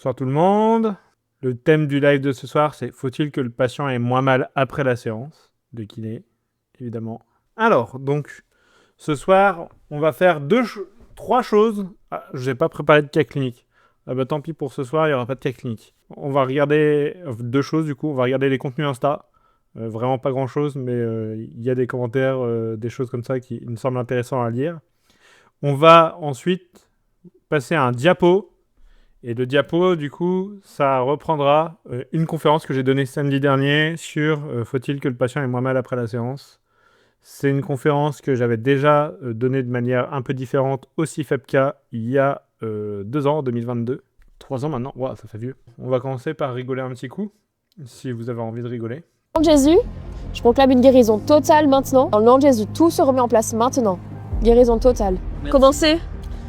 Bonsoir tout le monde. Le thème du live de ce soir, c'est faut-il que le patient ait moins mal après la séance de kiné, évidemment. Alors, donc, ce soir, on va faire trois choses. Ah, je n'ai pas préparé de cas clinique. Ah bah tant pis pour ce soir, il n'y aura pas de cas clinique. On va regarder deux choses du coup. On va regarder les contenus Insta. Vraiment pas grand chose, mais il y a des commentaires, des choses comme ça qui me semblent intéressants à lire. On va ensuite passer à un diapo. Et le diapo, du coup, ça reprendra une conférence que j'ai donnée samedi dernier sur faut-il que le patient ait moins mal après la séance. C'est une conférence que j'avais déjà donnée de manière un peu différente au CIFEPCA il y a 2 ans, en 2022. 3 ans maintenant, wow, ça fait vieux. On va commencer par rigoler un petit coup, si vous avez envie de rigoler. Au nom de Jésus, je proclame une guérison totale maintenant. Dans le nom de Jésus, tout se remet en place maintenant. Guérison totale. Merci. Commencez.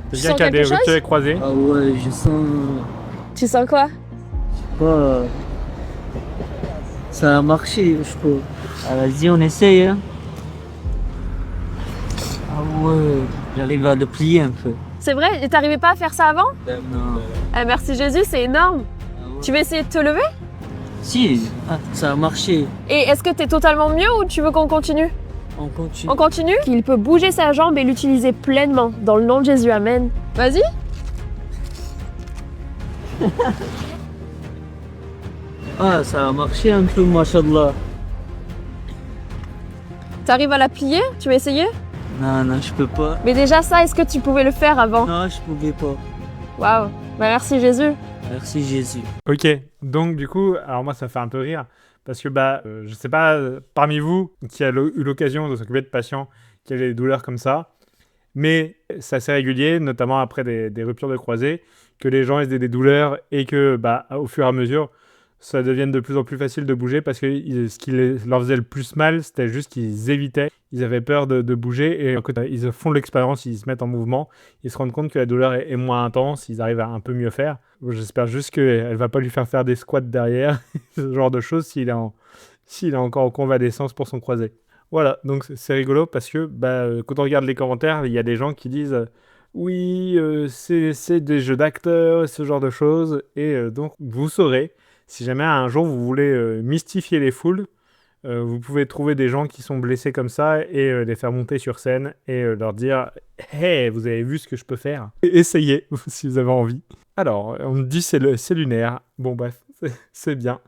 Quelqu'un qui a des ruptures croisées. Ah ouais, je sens... Tu sens quoi? Je sais pas... Ça a marché, je crois. Ah, vas-y, on essaye, hein. Ah ouais, j'arrive à le plier un peu. C'est vrai? Et t'arrivais pas à faire ça avant? Non. Eh, merci Jésus, c'est énorme. Ah ouais. Tu veux essayer de te lever? Si, ça a marché. Et est-ce que t'es totalement mieux ou tu veux qu'on continue? On continue. On continue? Qu'il peut bouger sa jambe et l'utiliser pleinement. Dans le nom de Jésus, amen. Vas-y. Ah, ça a marché un peu, machallah. T'arrives à la plier? Tu veux essayer? Non, je peux pas. Mais déjà ça, est-ce que tu pouvais le faire avant? Non, je pouvais pas. Waouh. Bah merci Jésus. Merci Jésus. Ok, donc du coup, alors moi ça fait un peu rire, parce que je sais pas, parmi vous, qui a eu l'occasion de s'occuper de patients qui avaient des douleurs comme ça, mais c'est assez régulier, notamment après des ruptures de croisés, que les gens aient des douleurs et que au fur et à mesure, ça devienne de plus en plus facile de bouger parce que ce qui leur faisait le plus mal, c'était juste qu'ils évitaient, ils avaient peur de bouger et quand ils font l'expérience, ils se mettent en mouvement, ils se rendent compte que la douleur est moins intense, ils arrivent à un peu mieux faire. J'espère juste qu'elle ne va pas lui faire des squats derrière, ce genre de choses s'il est encore en convalescence pour son croisé. Voilà, donc c'est rigolo parce que quand on regarde les commentaires, il y a des gens qui disent oui, c'est des jeux d'acteurs, ce genre de choses, et donc vous saurez. Si jamais un jour vous voulez mystifier les foules, vous pouvez trouver des gens qui sont blessés comme ça et les faire monter sur scène et leur dire « Hey, vous avez vu ce que je peux faire ?» Essayez si vous avez envie. Alors, on me dit c'est lunaire. Bon bref, c'est bien.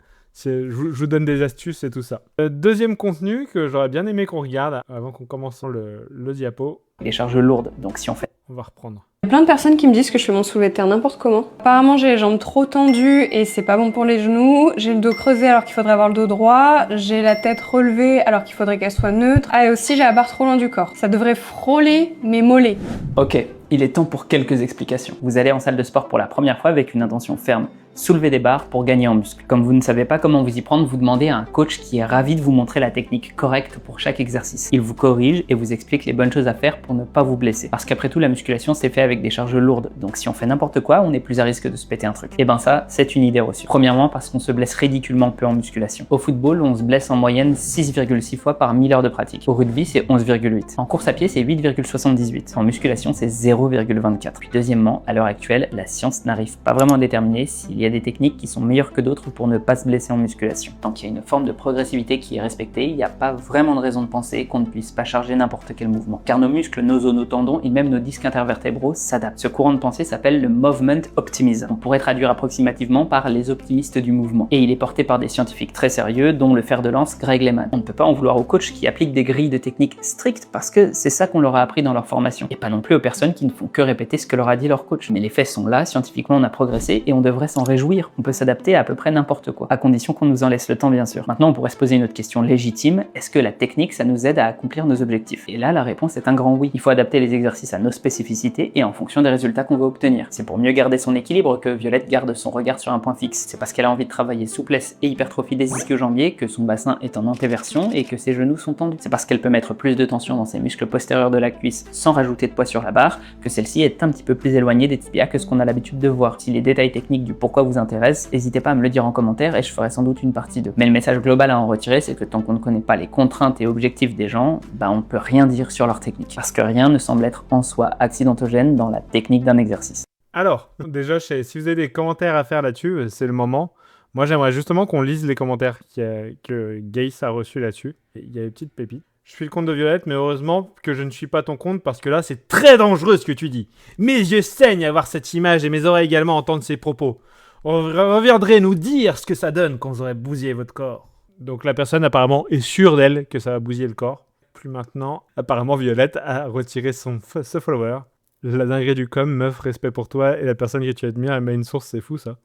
Je vous donne des astuces et tout ça. Deuxième contenu que j'aurais bien aimé qu'on regarde avant qu'on commence le diapo. Les charges lourdes, donc si on fait... On va reprendre. Il y a plein de personnes qui me disent que je fais mon soulevé de terre n'importe comment. Apparemment, j'ai les jambes trop tendues et c'est pas bon pour les genoux. J'ai le dos creusé alors qu'il faudrait avoir le dos droit. J'ai la tête relevée alors qu'il faudrait qu'elle soit neutre. Ah, et aussi, j'ai la barre trop loin du corps. Ça devrait frôler mes mollets. Ok, il est temps pour quelques explications. Vous allez en salle de sport pour la première fois avec une intention ferme. Soulever des barres pour gagner en muscle. Comme vous ne savez pas comment vous y prendre, vous demandez à un coach qui est ravi de vous montrer la technique correcte pour chaque exercice. Il vous corrige et vous explique les bonnes choses à faire pour ne pas vous blesser. Parce qu'après tout, la musculation c'est fait avec des charges lourdes. Donc si on fait n'importe quoi, on est plus à risque de se péter un truc. Et ben ça, c'est une idée reçue. Premièrement parce qu'on se blesse ridiculement peu en musculation. Au football, on se blesse en moyenne 6,6 fois par 1000 heures de pratique. Au rugby, c'est 11,8. En course à pied, c'est 8,78. En musculation, c'est 0,24. Puis deuxièmement, à l'heure actuelle, la science n'arrive pas vraiment à déterminer s'il y a des techniques qui sont meilleures que d'autres pour ne pas se blesser en musculation. Tant qu'il y a une forme de progressivité qui est respectée, il n'y a pas vraiment de raison de penser qu'on ne puisse pas charger n'importe quel mouvement. Car nos muscles, nos os, nos tendons et même nos disques intervertébraux s'adaptent. Ce courant de pensée s'appelle le movement optimism. On pourrait traduire approximativement par les optimistes du mouvement. Et il est porté par des scientifiques très sérieux, dont le fer de lance Greg Lehman. On ne peut pas en vouloir aux coachs qui appliquent des grilles de techniques strictes parce que c'est ça qu'on leur a appris dans leur formation. Et pas non plus aux personnes qui ne font que répéter ce que leur a dit leur coach. Mais les faits sont là, scientifiquement on a progressé et on devrait s'en réjouir. On peut s'adapter à peu près n'importe quoi, à condition qu'on nous en laisse le temps bien sûr. Maintenant on pourrait se poser une autre question légitime, est-ce que la technique ça nous aide à accomplir nos objectifs? Et là la réponse est un grand oui. Il faut adapter les exercices à nos spécificités et en fonction des résultats qu'on va obtenir. C'est pour mieux garder son équilibre que Violette garde son regard sur un point fixe. C'est parce qu'elle a envie de travailler souplesse et hypertrophie des ischio-jambiers que son bassin est en antéversion et que ses genoux sont tendus. C'est parce qu'elle peut mettre plus de tension dans ses muscles postérieurs de la cuisse sans rajouter de poids sur la barre que celle-ci est un petit peu plus éloignée des tibias que ce qu'on a l'habitude de voir. Si les détails techniques du pourquoi vous intéressent, n'hésitez pas à me le dire en commentaire et je ferai sans doute une partie 2. Mais le message global à en retirer, c'est que tant qu'on ne connaît pas les contraintes et objectifs des gens, on peut rien dire sur leur technique. Parce que rien ne semble être en soi accidentogène dans la technique d'un exercice. Alors, déjà, si vous avez des commentaires à faire là-dessus, c'est le moment. Moi, j'aimerais justement qu'on lise les commentaires que Gaïs a reçus là-dessus. Il y a des petites pépites. Je suis le compte de Violette, mais heureusement que je ne suis pas ton compte parce que là, c'est très dangereux ce que tu dis. Mes yeux saignent à voir cette image et mes oreilles également entendre ces propos. On reviendrait nous dire ce que ça donne quand vous aurez bousillé votre corps. Donc la personne apparemment est sûre d'elle que ça va bousiller le corps. Plus maintenant, apparemment Violette a retiré ce follower. La dinguerie du com, meuf, respect pour toi et la personne que tu admires, elle met une source, c'est fou ça.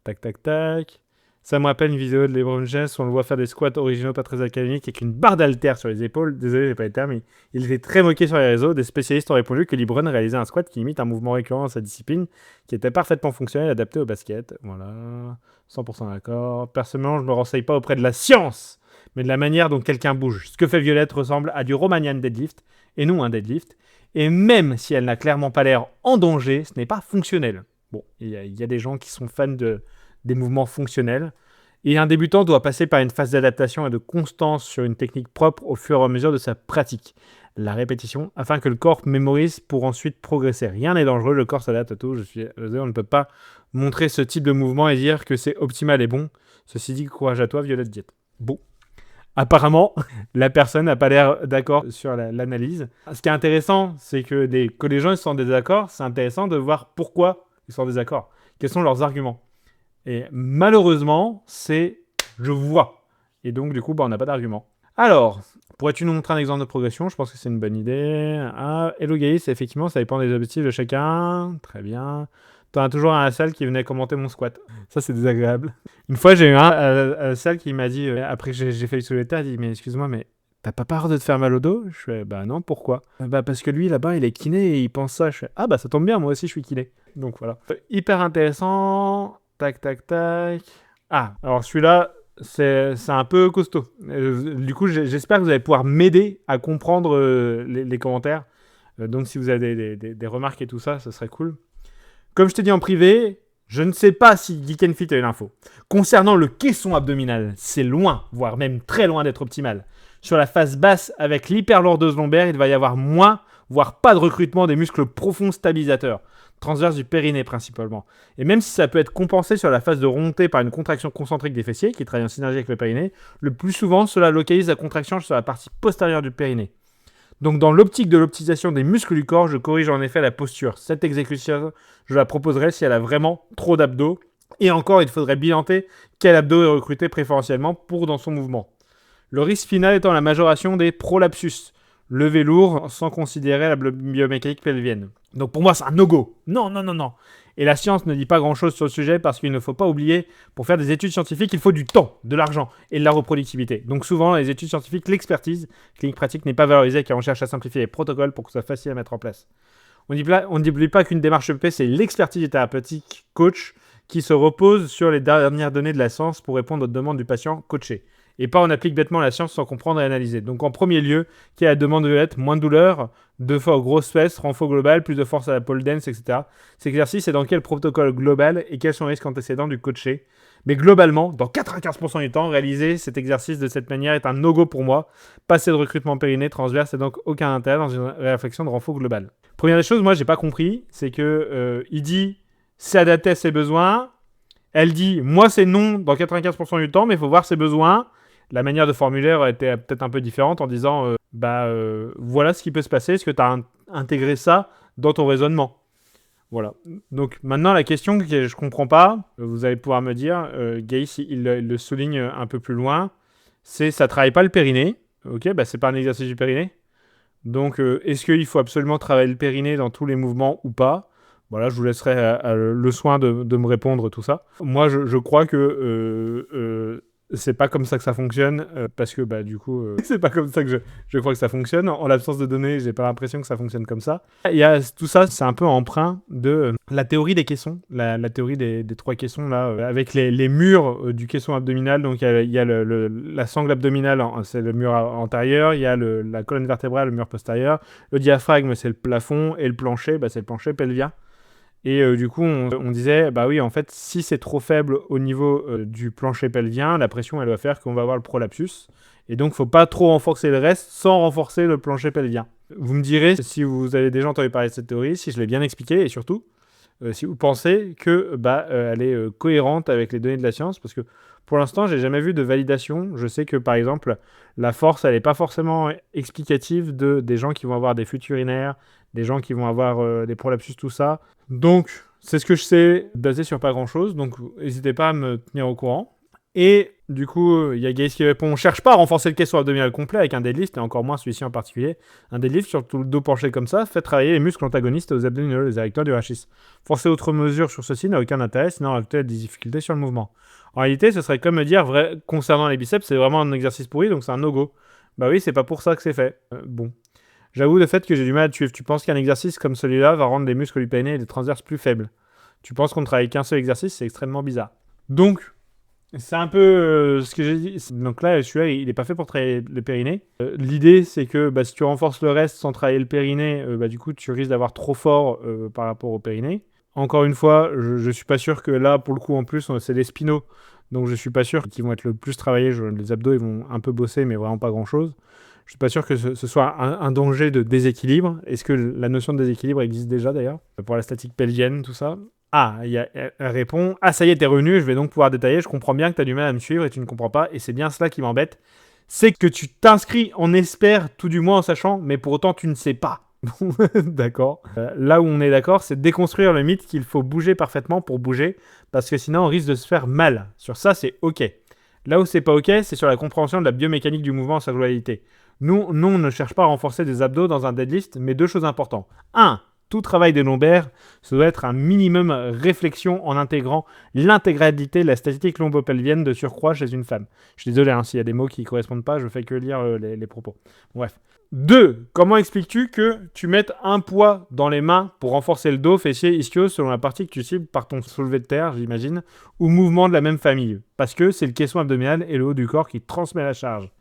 Tac tac tac. Ça me rappelle une vidéo de LeBron James où on le voit faire des squats originaux pas très académiques avec une barre d'haltère sur les épaules. Désolé, j'ai pas les termes, mais il était très moqué sur les réseaux. Des spécialistes ont répondu que LeBron réalisait un squat qui imite un mouvement récurrent dans sa discipline, qui était parfaitement fonctionnel et adapté au basket. Voilà, 100% d'accord. Personnellement, je me renseigne pas auprès de la science, mais de la manière dont quelqu'un bouge. Ce que fait Violette ressemble à du Romanian deadlift, et non un deadlift. Et même si elle n'a clairement pas l'air en danger, ce n'est pas fonctionnel. Bon, il y a des gens qui sont fans des mouvements fonctionnels. Et un débutant doit passer par une phase d'adaptation et de constance sur une technique propre au fur et à mesure de sa pratique. La répétition, afin que le corps mémorise pour ensuite progresser. Rien n'est dangereux, le corps s'adapte à tout. On ne peut pas montrer ce type de mouvement et dire que c'est optimal et bon. Ceci dit, courage à toi, Violette Diète. Bon. Apparemment, la personne n'a pas l'air d'accord sur l'analyse. Ce qui est intéressant, c'est que les gens ils sont en désaccord. C'est intéressant de voir pourquoi ils sont en désaccord. Quels sont leurs arguments. Et malheureusement, c'est je vois. Et donc, du coup, on n'a pas d'argument. Alors, pourrais-tu nous montrer un exemple de progression? Je pense que c'est une bonne idée. Ah, hello Gaïs, effectivement, ça dépend des objectifs de chacun. Très bien. T'en as toujours un à la salle qui venait commenter mon squat. Ça, c'est désagréable. Une fois, j'ai eu un à la salle qui m'a dit, après que j'ai fait le soulevé de terre, il dit, mais excuse-moi, mais t'as pas peur de te faire mal au dos? Je fais, bah non, pourquoi? Bah parce que lui, là-bas, il est kiné et il pense ça. Je fais, ah bah ça tombe bien, moi aussi, je suis kiné. Donc voilà. Hyper intéressant. Tac, tac, tac. Ah, alors celui-là, c'est un peu costaud. Du coup, j'espère que vous allez pouvoir m'aider à comprendre les commentaires. Donc, si vous avez des remarques et tout ça, ce serait cool. Comme je t'ai dit en privé, je ne sais pas si Geek and Fit a eu l'info. Concernant le caisson abdominal, c'est loin, voire même très loin d'être optimal. Sur la face basse, avec l'hyperlordose lombaire, il va y avoir moins, voire pas de recrutement des muscles profonds stabilisateurs. Transverse du périnée principalement. Et même si ça peut être compensé sur la phase de remontée par une contraction concentrique des fessiers, qui travaille en synergie avec le périnée, le plus souvent, cela localise la contraction sur la partie postérieure du périnée. Donc dans l'optique de l'optimisation des muscles du corps, je corrige en effet la posture. Cette exécution, je la proposerai si elle a vraiment trop d'abdos. Et encore, il faudrait bilanter quel abdos est recruté préférentiellement pour dans son mouvement. Le risque final étant la majoration des prolapsus. Lever lourd sans considérer la biomécanique pelvienne. Donc pour moi, c'est un no-go. Non, non, non, non. Et la science ne dit pas grand-chose sur le sujet parce qu'il ne faut pas oublier, pour faire des études scientifiques, il faut du temps, de l'argent et de la reproductibilité. Donc souvent, les études scientifiques, l'expertise clinique pratique n'est pas valorisée car on cherche à simplifier les protocoles pour que ce soit facile à mettre en place. On ne dit pas qu'une démarche EP, c'est l'expertise thérapeutique coach qui se repose sur les dernières données de la science pour répondre aux demandes du patient coaché. Et pas on applique bêtement la science sans comprendre et analyser. Donc en premier lieu, qui est la demande de Violette, moins de douleur, 2 fois aux grosses fesses, renfort global, plus de force à la pole dance, etc. Cet exercice est dans quel protocole global et quels sont les risques antécédents du coaché. Mais globalement, dans 95% du temps, réaliser cet exercice de cette manière est un no-go pour moi. Pas assez de recrutement périnée transverse et donc aucun intérêt dans une réflexion de renfort global. Première des choses, moi j'ai pas compris, c'est que il dit c'est adapté à ses besoins. Elle dit moi c'est non dans 95% du temps, mais il faut voir ses besoins. La manière de formulaire était peut-être un peu différente en disant voilà ce qui peut se passer, est-ce que tu as intégré ça dans ton raisonnement? Voilà. Donc maintenant la question que je comprends pas, vous allez pouvoir me dire, Gaïs il le souligne un peu plus loin, c'est ça travaille pas le périnée. Ok, bah c'est pas un exercice du périnée. Donc est-ce qu'il faut absolument travailler le périnée dans tous les mouvements ou pas? Voilà, je vous laisserai le soin de me répondre tout ça. Moi je crois que c'est pas comme ça que ça fonctionne, parce que du coup, c'est pas comme ça que je crois que ça fonctionne. En l'absence de données, j'ai pas l'impression que ça fonctionne comme ça. Tout ça, c'est un peu emprunt de la théorie des caissons, la théorie des 3 caissons, là, avec les murs du caisson abdominal. Donc, il y a la sangle abdominale, c'est le mur antérieur, il y a la colonne vertébrale, le mur postérieur, le diaphragme, c'est le plafond, et le plancher, c'est le plancher pelvien. Et du coup, on disait, bah oui, en fait, si c'est trop faible au niveau du plancher pelvien, la pression, elle va faire qu'on va avoir le prolapsus. Et donc, il ne faut pas trop renforcer le reste sans renforcer le plancher pelvien. Vous me direz si vous avez déjà entendu parler de cette théorie, si je l'ai bien expliqué, et surtout, si vous pensez que elle est cohérente avec les données de la science, parce que pour l'instant, j'ai jamais vu de validation. Je sais que par exemple, la force, elle n'est pas forcément explicative des gens qui vont avoir des fuites urinaires, des gens qui vont avoir des prolapsus, tout ça. Donc, c'est ce que je sais, basé sur pas grand-chose. Donc, n'hésitez pas à me tenir au courant. Et du coup, il y a Gaïs qui répond: on cherche pas à renforcer le caisson abdominal complet avec un deadlift, et encore moins celui-ci en particulier. Un deadlift sur tout le dos penché comme ça fait travailler les muscles antagonistes aux abdominaux, les adducteurs du rachis. Forcer autre mesure sur ceci n'a aucun intérêt, sinon rajouter des difficultés sur le mouvement. En réalité, ce serait comme me dire, concernant les biceps, c'est vraiment un exercice pourri, donc c'est un no-go. Bah oui, c'est pas pour ça que c'est fait. Bon. J'avoue le fait que j'ai du mal à te suivre. Tu penses qu'un exercice comme celui-là va rendre les muscles du périnée et des transverses plus faibles. Tu penses qu'on ne travaille qu'un seul exercice, c'est extrêmement bizarre. Donc, c'est un peu ce que j'ai dit. Donc là, celui-là, il n'est pas fait pour travailler le périnée. L'idée, c'est que si tu renforces le reste sans travailler le périnée, du coup, tu risques d'avoir trop fort par rapport au périnée. Encore une fois, je suis pas sûr que là, pour le coup, en plus, c'est des spinos. Donc je suis pas sûr qu'ils vont être le plus travaillés. Les abdos, ils vont un peu bosser, mais vraiment pas grand-chose. Je suis pas sûr que ce soit un danger de déséquilibre. Est-ce que la notion de déséquilibre existe déjà, d'ailleurs, pour la statique pelvienne, tout ça? Ah, elle répond: ah, ça y est, t'es revenu, je vais donc pouvoir détailler. Je comprends bien que t'as du mal à me suivre et tu ne comprends pas. Et c'est bien cela qui m'embête. C'est que tu t'inscris en espère, tout du moins en sachant, mais pour autant, tu ne sais pas. D'accord. Là où on est d'accord, c'est de déconstruire le mythe qu'il faut bouger parfaitement pour bouger, parce que sinon on risque de se faire mal. Sur ça, c'est ok. Là où c'est pas ok, c'est sur la compréhension de la biomécanique du mouvement en sa globalité. Nous, on ne cherche pas à renforcer des abdos dans un deadlift, mais deux choses importantes. 1. Tout travail des lombaires, ça doit être un minimum réflexion en intégrant l'intégralité de la statique lombopelvienne de surcroît chez une femme. Je suis désolé, s'il y a des mots qui ne correspondent pas, je fais que lire les propos. Bref. 2. Comment expliques-tu que tu mettes un poids dans les mains pour renforcer le dos, fessier, ischio selon la partie que tu cibles par ton soulevé de terre, j'imagine, ou mouvement de la même famille? Parce que c'est le caisson abdominal et le haut du corps qui transmet la charge.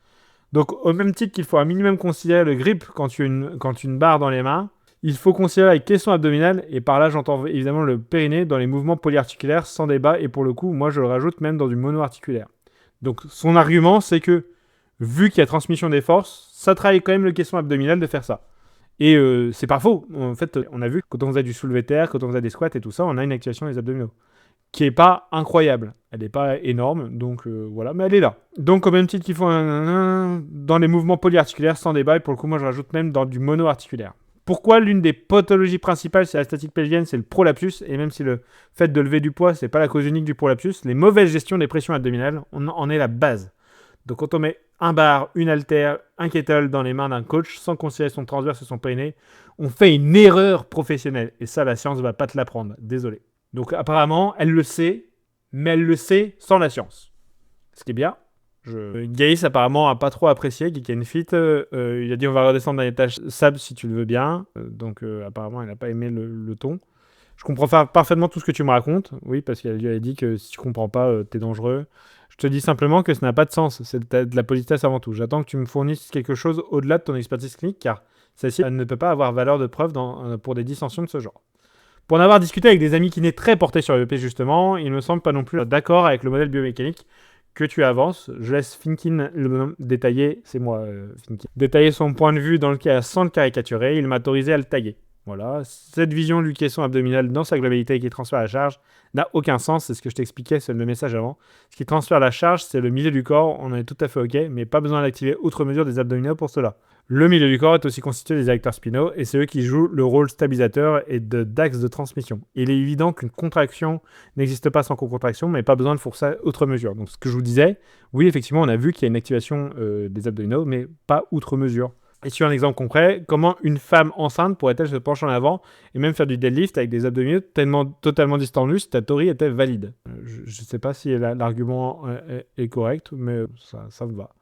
Donc, au même titre qu'il faut un minimum considérer le grip quand tu as une barre dans les mains, il faut considérer le caisson abdominal, et par là j'entends évidemment le périnée, dans les mouvements polyarticulaires sans débat, et pour le coup, moi je le rajoute même dans du monoarticulaire. Donc, son argument, c'est que vu qu'il y a transmission des forces, ça travaille quand même le caisson abdominal de faire ça. Et c'est pas faux. En fait, on a vu que quand on faisait du soulevé de terre, quand on faisait des squats et tout ça, on a une activation des abdominaux qui est pas incroyable. Elle n'est pas énorme, donc voilà, mais elle est là. Donc au même titre qu'il faut dans les mouvements polyarticulaires sans débat, et pour le coup, moi je rajoute même dans du monoarticulaire. Pourquoi l'une des pathologies principales c'est la statique pelvienne, c'est le prolapsus, et même si le fait de lever du poids, c'est pas la cause unique du prolapsus, les mauvaises gestions des pressions abdominales en est la base. Donc quand on met un bar, une haltère, un kettle dans les mains d'un coach sans considérer son transverse et son périnée, on fait une erreur professionnelle. Et ça, la science ne va pas te l'apprendre. Désolé. Donc apparemment, elle le sait, mais elle le sait sans la science. Ce qui est bien. Gaïs apparemment a pas trop apprécié, Geek and Fit. Il a dit on va redescendre dans l'étage sable si tu le veux bien. Donc apparemment, il n'a pas aimé le ton. Je comprends parfaitement tout ce que tu me racontes. Oui, parce qu'il a dit que si tu comprends pas, t'es dangereux. Je te dis simplement que ça n'a pas de sens. C'est de la politesse avant tout. J'attends que tu me fournisses quelque chose au-delà de ton expertise clinique, car celle-ci ne peut pas avoir valeur de preuve pour des dissensions de ce genre. Pour en avoir discuté avec des amis kinés très portés sur l'EP justement, il me semble pas non plus d'accord avec le modèle biomécanique que tu avances. Je laisse Finkin détailler, c'est moi Finkin, détailler son point de vue dans le cas sans le caricaturer. Il m'a autorisé à le taguer. Voilà, cette vision du caisson abdominal dans sa globalité qui transfère la charge n'a aucun sens, c'est ce que je t'expliquais, c'est le message avant. Ce qui transfère la charge, c'est le milieu du corps, on en est tout à fait ok, mais pas besoin d'activer outre mesure des abdominaux pour cela. Le milieu du corps est aussi constitué des adducteurs spinaux, et c'est eux qui jouent le rôle stabilisateur et d'axe de transmission. Il est évident qu'une contraction n'existe pas sans co-contraction, mais pas besoin de forcer outre mesure. Donc ce que je vous disais, oui effectivement on a vu qu'il y a une activation des abdominaux, mais pas outre mesure. Et sur un exemple concret, comment une femme enceinte pourrait-elle se pencher en avant et même faire du deadlift avec des abdominaux totalement distendus si ta théorie était valide? Je ne sais pas si l'argument est correct, mais ça me va.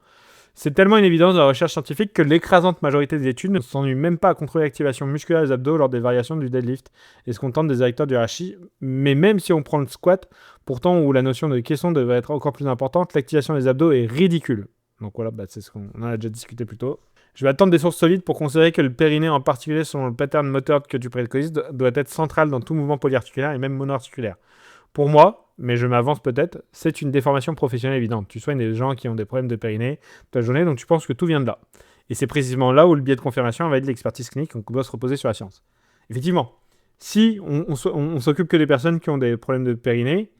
C'est tellement une évidence de la recherche scientifique que l'écrasante majorité des études ne s'ennuient même pas à contrôler l'activation musculaire des abdos lors des variations du deadlift et se contentent des adducteurs du rachis. Mais même si on prend le squat, pourtant où la notion de caisson devrait être encore plus importante, l'activation des abdos est ridicule. Donc voilà, c'est ce qu'on en a déjà discuté plus tôt. Je vais attendre des sources solides pour considérer que le périnée, en particulier selon le pattern moteur que tu préconises, doit être central dans tout mouvement polyarticulaire et même monoarticulaire. Pour moi, mais je m'avance peut-être, c'est une déformation professionnelle évidente. Tu soignes des gens qui ont des problèmes de périnée toute la journée, donc tu penses que tout vient de là. Et c'est précisément là où le biais de confirmation va être l'expertise clinique, donc on doit se reposer sur la science. Effectivement, Si on s'occupe que des personnes qui ont des problèmes de périnée,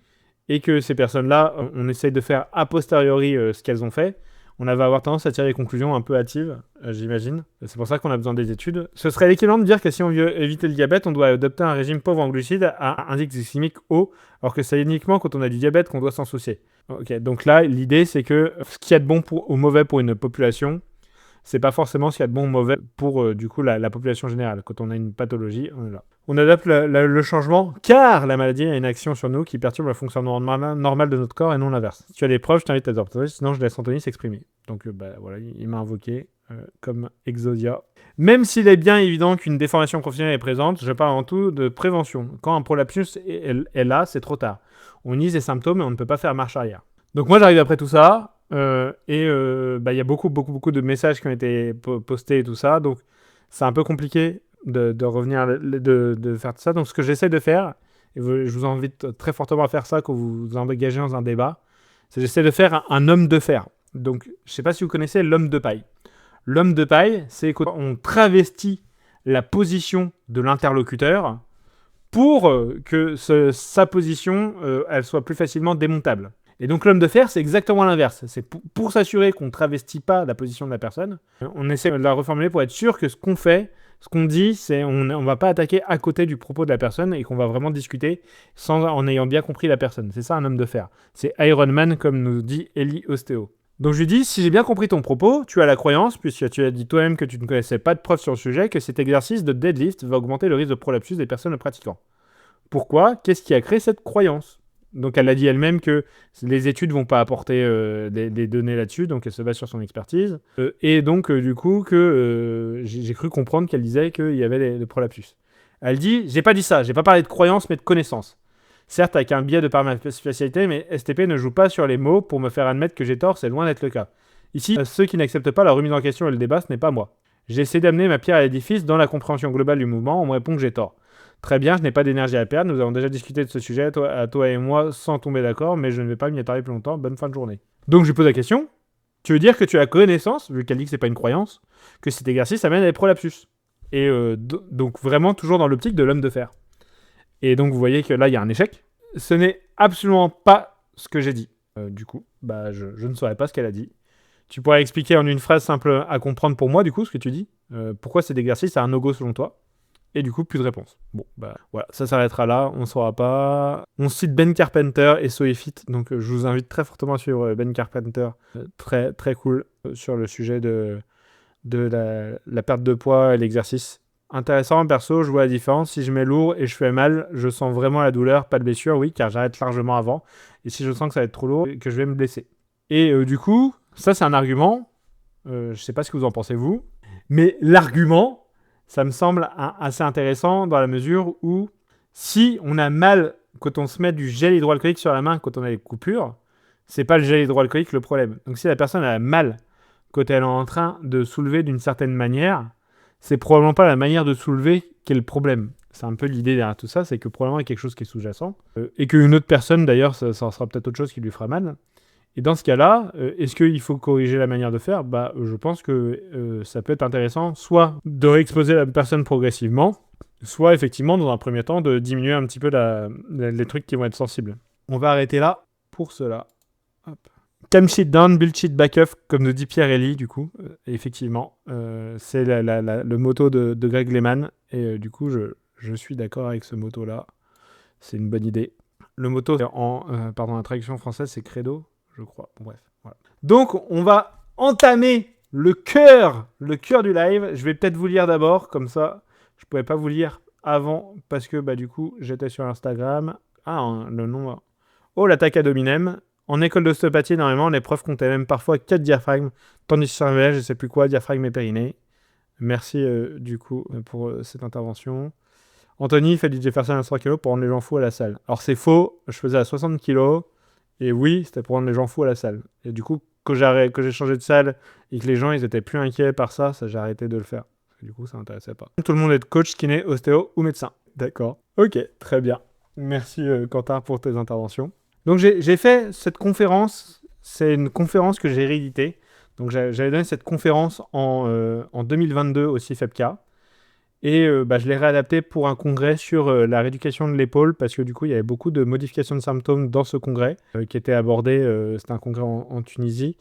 et que ces personnes-là, on essaye de faire a posteriori ce qu'elles ont fait, on va avoir tendance à tirer des conclusions un peu hâtives, j'imagine. C'est pour ça qu'on a besoin des études. Ce serait l'équivalent de dire que si on veut éviter le diabète, on doit adopter un régime pauvre en glucides à indice glycémique haut, alors que c'est uniquement quand on a du diabète qu'on doit s'en soucier. Ok, donc là, l'idée, c'est que ce qu'il y a de bon ou mauvais pour une population, c'est pas forcément ce qu'il y a de bon ou mauvais pour du coup la population générale. Quand on a une pathologie, on est là. On adapte le changement car la maladie a une action sur nous qui perturbe le fonctionnement normal de notre corps et non l'inverse. Si tu as des preuves, je t'invite à les observer, sinon je laisse Anthony s'exprimer. Donc voilà, il m'a invoqué comme Exodia. Même s'il est bien évident qu'une déformation professionnelle est présente, je parle avant tout de prévention. Quand un prolapsus est là, c'est trop tard. On nie les symptômes et on ne peut pas faire marche arrière. Donc moi j'arrive après tout ça, et il y a beaucoup de messages qui ont été postés et tout ça, donc c'est un peu compliqué de revenir, de faire tout ça. Donc ce que j'essaie de faire, et je vous invite très fortement à faire ça quand vous vous engagez dans un débat, c'est j'essaie de faire un homme de fer. Donc je sais pas si vous connaissez l'homme de paille. L'homme de paille, c'est quand on travestit la position de l'interlocuteur pour que sa position elle soit plus facilement démontable. Et donc l'homme de fer, c'est exactement l'inverse. C'est pour s'assurer qu'on ne travestit pas la position de la personne. On essaie de la reformuler pour être sûr que ce qu'on fait, ce qu'on dit, c'est on ne va pas attaquer à côté du propos de la personne et qu'on va vraiment discuter en ayant bien compris la personne. C'est ça un homme de fer. C'est Iron Man, comme nous dit Eli Ostéo. Donc je lui dis, si j'ai bien compris ton propos, tu as la croyance, puisque tu as dit toi-même que tu ne connaissais pas de preuves sur le sujet, que cet exercice de deadlift va augmenter le risque de prolapsus des personnes le pratiquant. Pourquoi ? Qu'est-ce qui a créé cette croyance ? Donc elle a dit elle-même que les études vont pas apporter des données là-dessus, donc elle se base sur son expertise. Et donc du coup j'ai cru comprendre qu'elle disait qu'il y avait des prolapsus. Elle dit, j'ai pas dit ça, j'ai pas parlé de croyance mais de connaissance. Certes avec un biais de par ma spécialité, mais STP ne joue pas sur les mots pour me faire admettre que j'ai tort, c'est loin d'être le cas. Ici, ceux qui n'acceptent pas la remise en question et le débat, ce n'est pas moi. J'ai essayé d'amener ma pierre à l'édifice dans la compréhension globale du mouvement, on me répond que j'ai tort. Très bien, je n'ai pas d'énergie à perdre. Nous avons déjà discuté de ce sujet, toi et moi, sans tomber d'accord, mais je ne vais pas m'y attarder plus longtemps. Bonne fin de journée. Donc, je lui pose la question. Tu veux dire que tu as connaissance, vu qu'elle dit que c'est pas une croyance, que cet exercice amène à des prolapsus. Et donc, vraiment, toujours dans l'optique de l'homme de fer. Et donc, vous voyez que là, il y a un échec. Ce n'est absolument pas ce que j'ai dit. Du coup, je ne saurais pas ce qu'elle a dit. Tu pourrais expliquer en une phrase simple à comprendre pour moi, du coup, ce que tu dis. Pourquoi cet exercice a un no-go selon toi ? Et du coup, plus de réponse. Bon, voilà, ça s'arrêtera là, on ne saura pas. On cite Ben Carpenter et SoyFit, donc je vous invite très fortement à suivre Ben Carpenter, très, très cool sur le sujet de la perte de poids et l'exercice. Intéressant, perso, je vois la différence. Si je mets lourd et je fais mal, je sens vraiment la douleur, pas de blessure, oui, car j'arrête largement avant. Et si je sens que ça va être trop lourd, que je vais me blesser. Et du coup, ça c'est un argument, je sais pas ce que vous en pensez vous, mais l'argument... ça me semble assez intéressant dans la mesure où si on a mal quand on se met du gel hydroalcoolique sur la main quand on a des coupures, c'est pas le gel hydroalcoolique le problème. Donc si la personne a mal quand elle est en train de soulever d'une certaine manière, c'est probablement pas la manière de soulever qui est le problème. C'est un peu l'idée derrière tout ça, c'est que probablement il y a quelque chose qui est sous-jacent et qu'une autre personne d'ailleurs, ça sera peut-être autre chose qui lui fera mal. Et dans ce cas-là, est-ce qu'il faut corriger la manière de faire ? Je pense que ça peut être intéressant, soit de réexposer la personne progressivement, soit effectivement, dans un premier temps, de diminuer un petit peu les trucs qui vont être sensibles. On va arrêter là pour cela. Hop. Cam sheet down, build sheet back up, comme nous dit Pierre-Élie, du coup. Effectivement, c'est le motto de Greg Lehman. Et du coup, je suis d'accord avec ce motto-là. C'est une bonne idée. Le motto, la traduction française, c'est credo. Je crois. Bon, bref, voilà. Donc, on va entamer le cœur du live. Je vais peut-être vous lire d'abord, comme ça, je ne pouvais pas vous lire avant, parce que, du coup, j'étais sur Instagram. Le nom... Oh, l'attaque ad hominem. En école d'ostéopathie, normalement, l'épreuve comptait même parfois 4 diaphragmes, tandis que cervelle, je ne sais plus quoi, diaphragme et périnée. Merci, du coup, pour cette intervention. Anthony fait du Jefferson à 3 kg pour rendre les gens fous à la salle. Alors, c'est faux. Je faisais à 60 kg. Et oui, c'était pour rendre les gens fous à la salle. Et du coup, quand j'ai changé de salle et que les gens ils étaient plus inquiets par ça, j'ai arrêté de le faire. Parce que du coup, ça m'intéressait pas. Tout le monde est coach, kiné, ostéo ou médecin. D'accord. Ok, très bien. Merci Quentin pour tes interventions. Donc j'ai fait cette conférence. C'est une conférence que j'ai rééditée. Donc j'avais donné cette conférence en 2022 au CIFEPCA. Et je l'ai réadapté pour un congrès sur la rééducation de l'épaule, parce que du coup, il y avait beaucoup de modifications de symptômes dans ce congrès qui était abordé. C'était un congrès en Tunisie.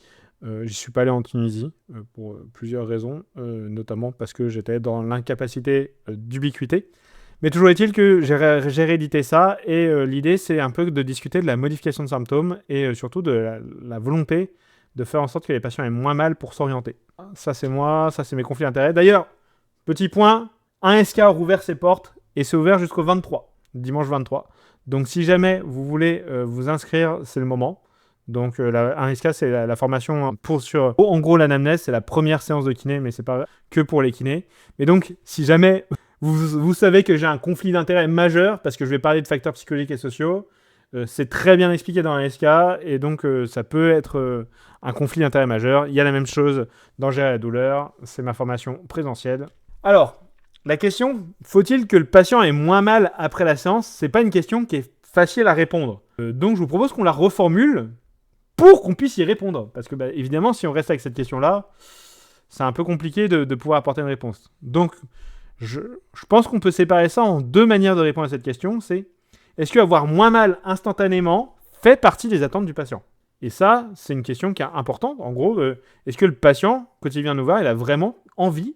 J'y suis pas allé en Tunisie pour plusieurs raisons, notamment parce que j'étais dans l'incapacité d'ubiquité. Mais toujours est-il que j'ai réédité ça, et l'idée, c'est un peu de discuter de la modification de symptômes et surtout de la volonté de faire en sorte que les patients aient moins mal pour s'orienter. Ça, c'est moi, ça, c'est mes conflits d'intérêts. D'ailleurs, petit point, 1SK a rouvert ses portes et c'est ouvert jusqu'au 23, dimanche 23. Donc, si jamais vous voulez vous inscrire, c'est le moment. Donc, 1SK, c'est la formation sur... En gros, l'anamnèse, c'est la première séance de kiné, mais c'est pas que pour les kinés. Mais donc, si jamais vous savez que j'ai un conflit d'intérêts majeur, parce que je vais parler de facteurs psychologiques et sociaux, c'est très bien expliqué dans 1SK, et donc ça peut être un conflit d'intérêts majeur. Il y a la même chose dans Gérer la douleur, c'est ma formation présentielle. Alors, la question, faut-il que le patient ait moins mal après la séance? C'est pas une question qui est facile à répondre. Donc, je vous propose qu'on la reformule pour qu'on puisse y répondre. Parce que, évidemment, si on reste avec cette question-là, c'est un peu compliqué de pouvoir apporter une réponse. Donc, je pense qu'on peut séparer ça en deux manières de répondre à cette question. C'est, est-ce qu'avoir moins mal instantanément fait partie des attentes du patient? Et ça, c'est une question qui est importante. En gros, est-ce que le patient, quand il vient nous voir, il a vraiment envie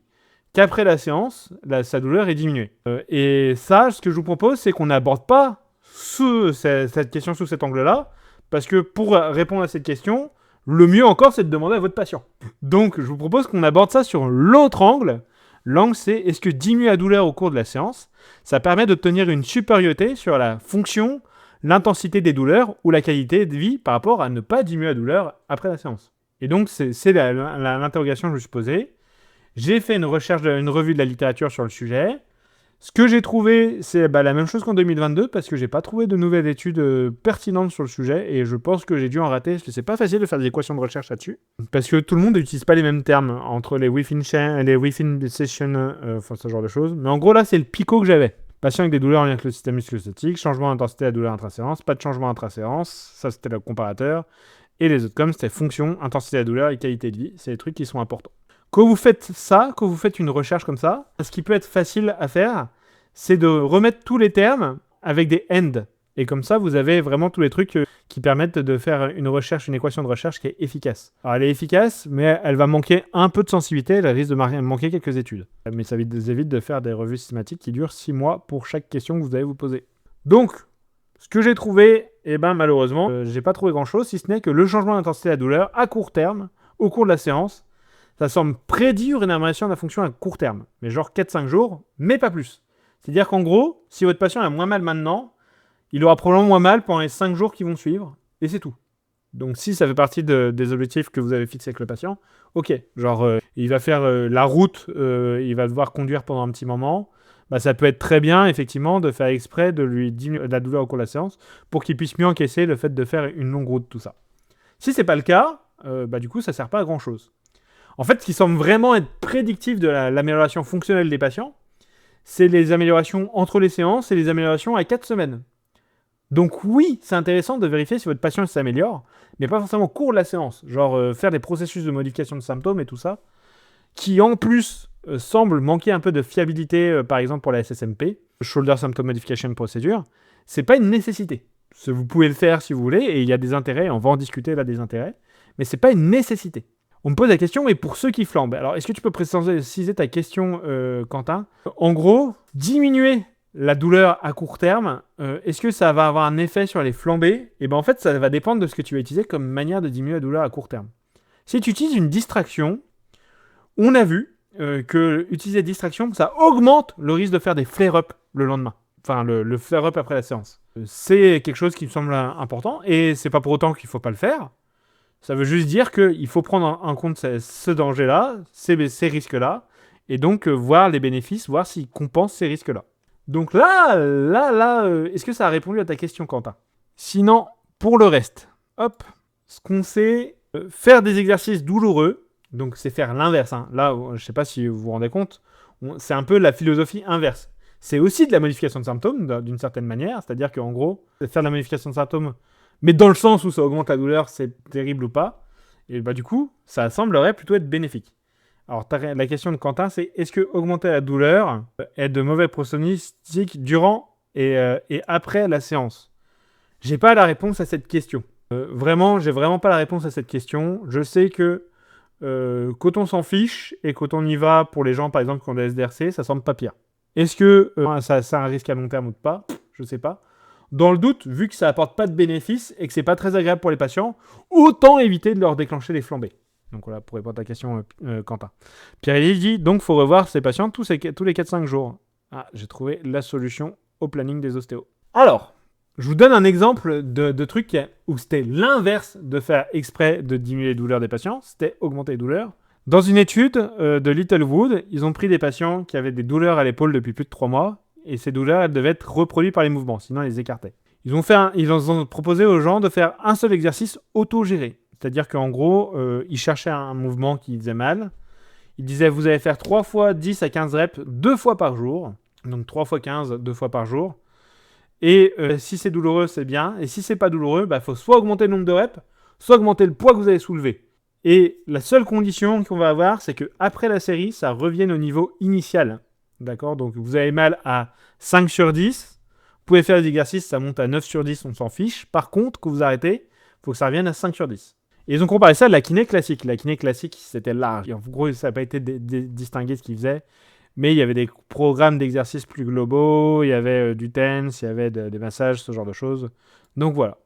qu'après la séance, sa douleur est diminuée? Et ça, ce que je vous propose, c'est qu'on n'aborde pas cette question sous cet angle-là, parce que pour répondre à cette question, le mieux encore, c'est de demander à votre patient. Donc, je vous propose qu'on aborde ça sur l'autre angle. L'angle, c'est est-ce que diminuer la douleur au cours de la séance, ça permet d'obtenir une supériorité sur la fonction, l'intensité des douleurs ou la qualité de vie par rapport à ne pas diminuer la douleur après la séance. Et donc, c'est l'interrogation que je me suis posée. J'ai fait une revue de la littérature sur le sujet. Ce que j'ai trouvé, c'est la même chose qu'en 2022, parce que j'ai pas trouvé de nouvelles études pertinentes sur le sujet, et je pense que j'ai dû en rater, parce que c'est pas facile de faire des équations de recherche là-dessus, parce que tout le monde n'utilise pas les mêmes termes entre les within session, enfin ce genre de choses. Mais en gros, là, c'est le PICO que j'avais. Patient avec des douleurs en lien avec le système musculo-squelettique, changement d'intensité de la douleur intraséance, pas de changement intraséance, ça c'était le comparateur, et les autres comme c'était fonction, intensité de la douleur et qualité de vie, c'est des trucs qui sont importants. Quand vous faites ça, quand vous faites une recherche comme ça, ce qui peut être facile à faire, c'est de remettre tous les termes avec des AND. Et comme ça, vous avez vraiment tous les trucs qui permettent de faire une recherche, une équation de recherche qui est efficace. Alors, elle est efficace, mais elle va manquer un peu de sensibilité, elle risque de manquer quelques études. Mais ça évite de faire des revues systématiques qui durent 6 mois pour chaque question que vous allez vous poser. Donc, ce que j'ai trouvé, malheureusement, j'ai pas trouvé grand-chose, si ce n'est que le changement d'intensité de la douleur à court terme, au cours de la séance, ça semble prédire une amélioration de la fonction à court terme, mais genre 4-5 jours, mais pas plus. C'est-à-dire qu'en gros, si votre patient a moins mal maintenant, il aura probablement moins mal pendant les 5 jours qui vont suivre, et c'est tout. Donc si ça fait partie des objectifs que vous avez fixés avec le patient, ok, genre il va faire la route, il va devoir conduire pendant un petit moment, ça peut être très bien effectivement de faire exprès de lui diminuer la douleur au cours de la séance pour qu'il puisse mieux encaisser le fait de faire une longue route, tout ça. Si c'est pas le cas, du coup ça sert pas à grand chose. En fait, ce qui semble vraiment être prédictif de l'amélioration fonctionnelle des patients, c'est les améliorations entre les séances et les améliorations à 4 semaines. Donc oui, c'est intéressant de vérifier si votre patient s'améliore, mais pas forcément au cours de la séance. Genre faire des processus de modification de symptômes et tout ça, qui en plus semblent manquer un peu de fiabilité, par exemple pour la SSMP, Shoulder Symptom Modification Procedure, c'est pas une nécessité. Vous pouvez le faire si vous voulez, et il y a des intérêts, on va en discuter là des intérêts, mais c'est pas une nécessité. On me pose la question, mais pour ceux qui flambent, alors est-ce que tu peux préciser ta question, Quentin? En gros, diminuer la douleur à court terme, est-ce que ça va avoir un effet sur les flambées? En fait, ça va dépendre de ce que tu vas utiliser comme manière de diminuer la douleur à court terme. Si tu utilises une distraction, on a vu que utiliser distraction, ça augmente le risque de faire des flare-up le lendemain. Enfin, le flare-up après la séance. C'est quelque chose qui me semble important, et c'est pas pour autant qu'il faut pas le faire. Ça veut juste dire qu'il faut prendre en compte ce danger-là, ces risques-là, et donc voir les bénéfices, voir s'ils compensent ces risques-là. Donc là, est-ce que ça a répondu à ta question, Quentin? Sinon, pour le reste, hop, ce qu'on sait, faire des exercices douloureux, donc c'est faire l'inverse. Hein. Là, je ne sais pas si vous vous rendez compte, c'est un peu la philosophie inverse. C'est aussi de la modification de symptômes, d'une certaine manière, c'est-à-dire qu'en gros, faire de la modification de symptômes, mais dans le sens où ça augmente la douleur, c'est terrible ou pas, et du coup, ça semblerait plutôt être bénéfique. Alors, la question de Quentin, c'est est-ce que augmenter la douleur est de mauvais pronostic durant et après la séance? J'ai pas la réponse à cette question. Vraiment, j'ai vraiment pas la réponse à cette question. Je sais que quand on s'en fiche et quand on y va pour les gens, par exemple, qui ont des SDRC, ça semble pas pire. Est-ce que ça a un risque à long terme ou pas? Je sais pas. Dans le doute, vu que ça apporte pas de bénéfices et que c'est pas très agréable pour les patients, autant éviter de leur déclencher des flambées. Donc voilà, pour répondre à ta question, Quentin. Pierre-Élie dit, donc faut revoir ses patients tous les 4-5 jours. Ah, j'ai trouvé la solution au planning des ostéos. Alors, je vous donne un exemple de truc où c'était l'inverse de faire exprès de diminuer les douleurs des patients, c'était augmenter les douleurs. Dans une étude de Littlewood, ils ont pris des patients qui avaient des douleurs à l'épaule depuis plus de 3 mois, et ces douleurs, elles devaient être reproduites par les mouvements, sinon ils les écartaient. Ils ont proposé aux gens de faire un seul exercice autogéré. C'est-à-dire qu'en gros, ils cherchaient un mouvement qui faisait mal. Ils disaient, vous allez faire 3 fois 10 à 15 reps 2 fois par jour. Donc 3 fois 15, 2 fois par jour. Et si c'est douloureux, c'est bien. Et si c'est pas douloureux, il faut soit augmenter le nombre de reps, soit augmenter le poids que vous allez soulever. Et la seule condition qu'on va avoir, c'est qu'après la série, ça revienne au niveau initial. D'accord? Donc vous avez mal à 5 sur 10. Vous pouvez faire des exercices, ça monte à 9 sur 10, on s'en fiche. Par contre, quand vous arrêtez, il faut que ça revienne à 5 sur 10. Et ils ont comparé ça à la kiné classique. La kiné classique, c'était large. Et en gros, ça n'a pas été distingué ce qu'ils faisaient. Mais il y avait des programmes d'exercices plus globaux, il y avait du TENS, il y avait des massages, ce genre de choses. Donc voilà.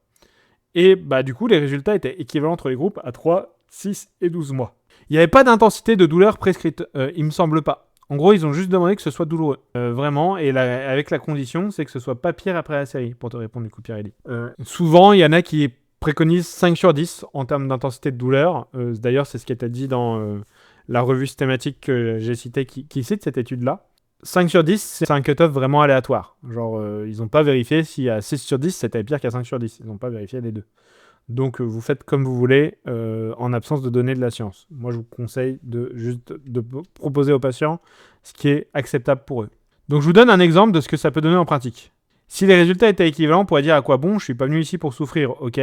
Et du coup, les résultats étaient équivalents entre les groupes à 3, 6 et 12 mois. Il n'y avait pas d'intensité de douleur prescrite, il me semble pas. En gros, ils ont juste demandé que ce soit douloureux. Vraiment, et avec la condition, c'est que ce soit pas pire après la série, pour te répondre du coup, Pierre-Élie. Souvent, il y en a qui préconisent 5 sur 10 en termes d'intensité de douleur. D'ailleurs, c'est ce qui était dit dans la revue systématique que j'ai citée, qui cite cette étude-là. 5 sur 10, c'est un cut-off vraiment aléatoire. Genre, ils n'ont pas vérifié si à 6 sur 10, c'était pire qu'à 5 sur 10. Ils n'ont pas vérifié les deux. Donc, vous faites comme vous voulez, en absence de données de la science. Moi, je vous conseille de proposer aux patients ce qui est acceptable pour eux. Donc, je vous donne un exemple de ce que ça peut donner en pratique. Si les résultats étaient équivalents, on pourrait dire à quoi bon, je suis pas venu ici pour souffrir, ok?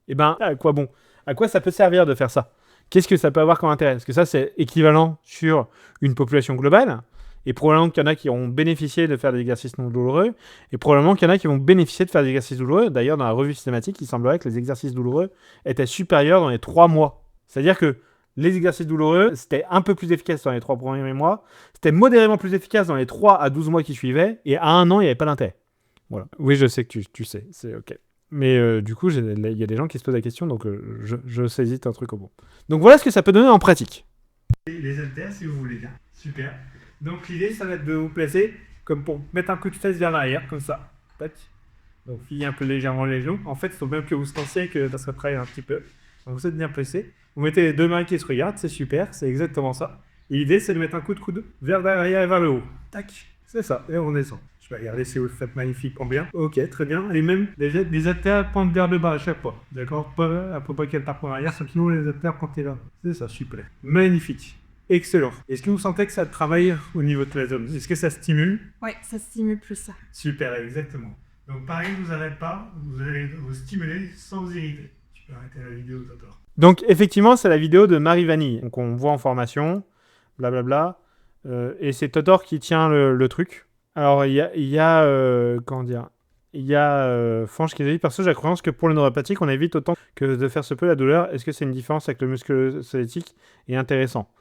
Eh ben, à quoi bon? À quoi ça peut servir de faire ça? Qu'est-ce que ça peut avoir comme intérêt? Parce que ça, c'est équivalent sur une population globale. Et probablement qu'il y en a qui auront bénéficié de faire des exercices non douloureux. Et probablement qu'il y en a qui vont bénéficier de faire des exercices douloureux. D'ailleurs, dans la revue systématique, il semblerait que les exercices douloureux étaient supérieurs dans les 3 mois. C'est-à-dire que les exercices douloureux, c'était un peu plus efficace dans les 3 premiers mois. C'était modérément plus efficace dans les 3 à 12 mois qui suivaient. Et à 1 an, il n'y avait pas d'intérêt. Voilà. Oui, je sais que tu sais. C'est OK. Mais du coup, il y a des gens qui se posent la question. Donc, je saisis un truc au bon. Donc, voilà ce que ça peut donner en pratique. Les haltères, si vous voulez bien. Super. Donc l'idée, ça va être de vous placer comme pour mettre un coup de fesse vers l'arrière, comme ça. Donc pliez un peu légèrement les genoux. En fait, il faut même que vous stensiez que ça se travaille un petit peu. Donc vous êtes bien placé. Vous mettez les deux mains qui se regardent, c'est super, c'est exactement ça. Et l'idée, c'est de mettre un coup de coude vers l'arrière et vers le haut. Tac, c'est ça, et on descend. Je vais regarder si vous le faites magnifiquement bien. Ok, très bien. Et même les haltères pointent vers le bas à chaque fois. D'accord? Pas à peu près qu'elle part pour l'arrière, sinon les haltères quand t'es là. C'est ça, super. Magnifique. Excellent. Est-ce que vous sentez que ça travaille au niveau de la zone? Est-ce que ça stimule? Ouais, ça stimule plus ça. Super, exactement. Donc pareil, vous n'arrêtez pas, vous allez vous stimuler sans vous irriter. Tu peux arrêter la vidéo, Totor. Donc effectivement, c'est la vidéo de Marie Vanille. Donc on voit en formation, blablabla. Et c'est Totor qui tient le truc. Alors il y a comment dire? Il y a Fange qui dit, perso, j'ai la croyance que pour le neuropathique, on évite autant que de faire se peut la douleur. Est-ce que c'est une différence avec le muscle squelettique et intéressant?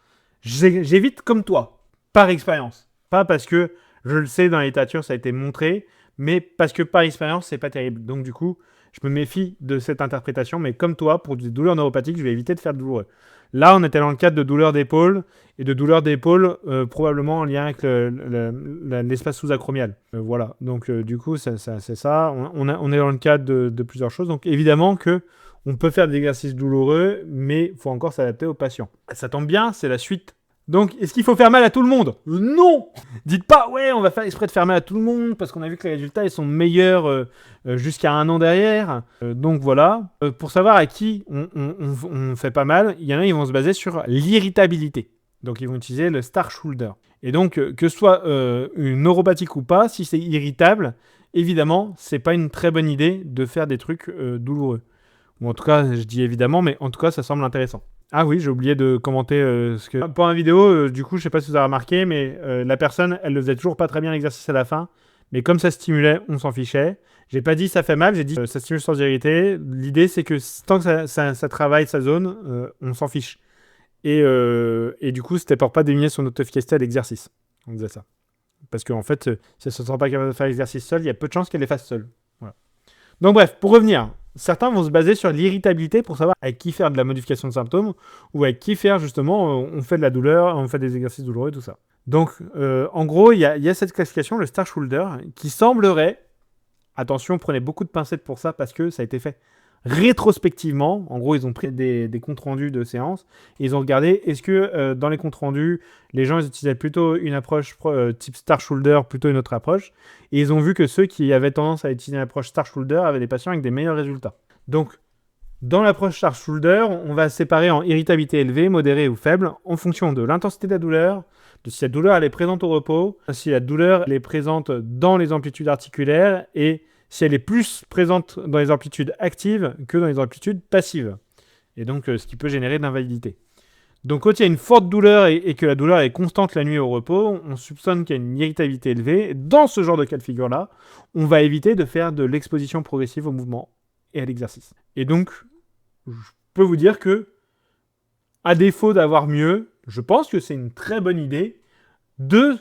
J'évite comme toi, par expérience. Pas parce que je le sais, dans la littérature, ça a été montré, mais parce que par expérience, c'est pas terrible. Donc du coup, je me méfie de cette interprétation, mais comme toi, pour des douleurs neuropathiques, je vais éviter de faire de douloureux. Là, on était dans le cadre de douleurs d'épaule, et de douleurs d'épaule probablement en lien avec l'espace sous-acromial. Voilà, donc du coup, c'est ça. On est dans le cadre de plusieurs choses, donc évidemment que on peut faire des exercices douloureux, mais il faut encore s'adapter aux patients. Ça tombe bien, c'est la suite. Donc, est-ce qu'il faut faire mal à tout le monde? Non! Dites pas, ouais, on va faire exprès de faire mal à tout le monde, parce qu'on a vu que les résultats ils sont meilleurs jusqu'à 1 an derrière. Donc voilà. Pour savoir à qui on fait pas mal, il y en a, ils vont se baser sur l'irritabilité. Donc, ils vont utiliser le Star Shoulder. Et donc, que ce soit une neuropathique ou pas, si c'est irritable, évidemment, c'est pas une très bonne idée de faire des trucs douloureux. Ou en tout cas, je dis évidemment, mais en tout cas, ça semble intéressant. Ah oui, j'ai oublié de commenter ce que... Pour une vidéo, du coup, je sais pas si vous avez remarqué, mais la personne, elle ne faisait toujours pas très bien l'exercice à la fin. Mais comme ça stimulait, on s'en fichait. J'ai pas dit ça fait mal, j'ai dit ça stimule sans irriter. L'idée, c'est que tant que ça travaille sa zone, on s'en fiche. Et du coup, c'était pour pas diminuer son auto-efficacité à l'exercice. On disait ça. Parce qu'en fait, si elle se sent pas capable de faire l'exercice seule, il y a peu de chances qu'elle les fasse seule. Voilà. Donc bref, pour revenir, certains vont se baser sur l'irritabilité pour savoir avec qui faire de la modification de symptômes ou avec qui faire justement, on fait de la douleur, on fait des exercices douloureux, tout ça. Donc en gros, il y a cette classification, le Star Shoulder, qui semblerait, attention, prenez beaucoup de pincettes pour ça parce que ça a été fait rétrospectivement. En gros, ils ont pris des comptes rendus de séances et ils ont regardé est-ce que dans les comptes rendus, les gens ils utilisaient plutôt une approche type Star Shoulder, plutôt une autre approche. Et ils ont vu que ceux qui avaient tendance à utiliser l'approche Star Shoulder avaient des patients avec des meilleurs résultats. Donc, dans l'approche Star Shoulder, on va séparer en irritabilité élevée, modérée ou faible en fonction de l'intensité de la douleur, de si la douleur elle est présente au repos, si la douleur elle est présente dans les amplitudes articulaires et si elle est plus présente dans les amplitudes actives que dans les amplitudes passives. Et donc, ce qui peut générer de l'invalidité. Donc, quand il y a une forte douleur et que la douleur est constante la nuit au repos, on soupçonne qu'il y a une irritabilité élevée. Dans ce genre de cas de figure-là, on va éviter de faire de l'exposition progressive au mouvement et à l'exercice. Et donc, je peux vous dire que, à défaut d'avoir mieux, je pense que c'est une très bonne idée de